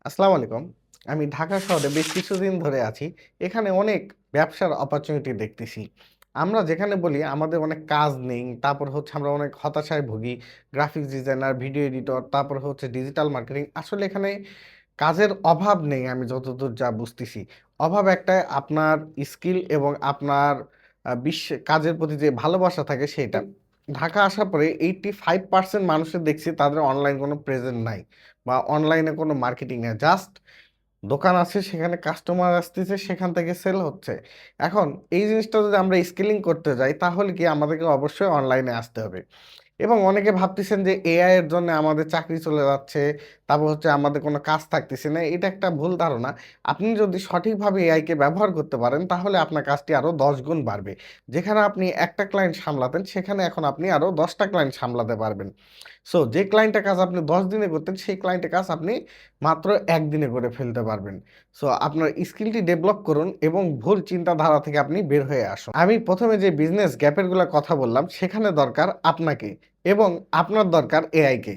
আসসালামু আলাইকুম। আমি ঢাকা শহরে বেশ কিছুদিন ধরে আছি। এখানে অনেক ব্যবসার অপরচুনিটি দেখতেছি। আমরা যেখানে বলি আমাদের অনেক কাজ নেই, তারপর হচ্ছে আমরা অনেক হতাশায় ভুগি। গ্রাফিক্স ডিজাইনার, ভিডিও এডিটর, তারপর হচ্ছে ডিজিটাল মার্কেটিং। আসলে এখানে কাজের অভাব নেই আমি যতদূর যা বুঝতেছি। অভাব একটাই আপনার স্কিল এবং আপনার কাজের প্রতি যে ভালোবাসা থাকে সেটা। ঢাকা আসার পরে 85% মানুষের দেখছি তাদের অনলাইন কোনো প্রেজেন্ট নাই। বা অনলাইনে কোনো মার্কেটিং নেই, জাস্ট দোকান আছে সেখানে কাস্টমার আসতেছে সেখান থেকে সেল হচ্ছে। এখন এই জিনিসটা যদি আমরা স্কেলিং করতে যাই তাহলে কি আমাদেরকে অবশ্যই অনলাইনে আসতে হবে। এবং অনেকে ভাবতেছেন যে এআই এর জন্য আমাদের চাকরি চলে যাচ্ছে, তারপর হচ্ছে আমাদের কোনো কাজ থাকতেছে না। এটা একটা ভুল ধারণা। আপনি যদি সঠিকভাবে এআই কে ব্যবহার করতে পারেন তাহলে আপনার কাজটি আরো 10 গুণ বাড়বে। যেখানে আপনি একটা ক্লায়েন্ট সামলাতেন সেখানে এখন আপনি আরো 10টা ক্লায়েন্ট সামলাতে পারবেন। সো যে ক্লায়েন্টের কাজ আপনি 10 দিনে করতেন সেই ক্লায়েন্টের কাজ আপনি মাত্র একদিনে করে ফেলতে পারবেন। সো আপনার স্কিলটি ডেভেলপ করুন এবং ভুল চিন্তাধারা থেকে আপনি বের হয়ে আসুন। আমি প্রথমে যে বিজনেস গ্যাপের গুলা কথা বললাম সেখানে দরকার আপনাকে এবং আপনার দরকার এআই কে।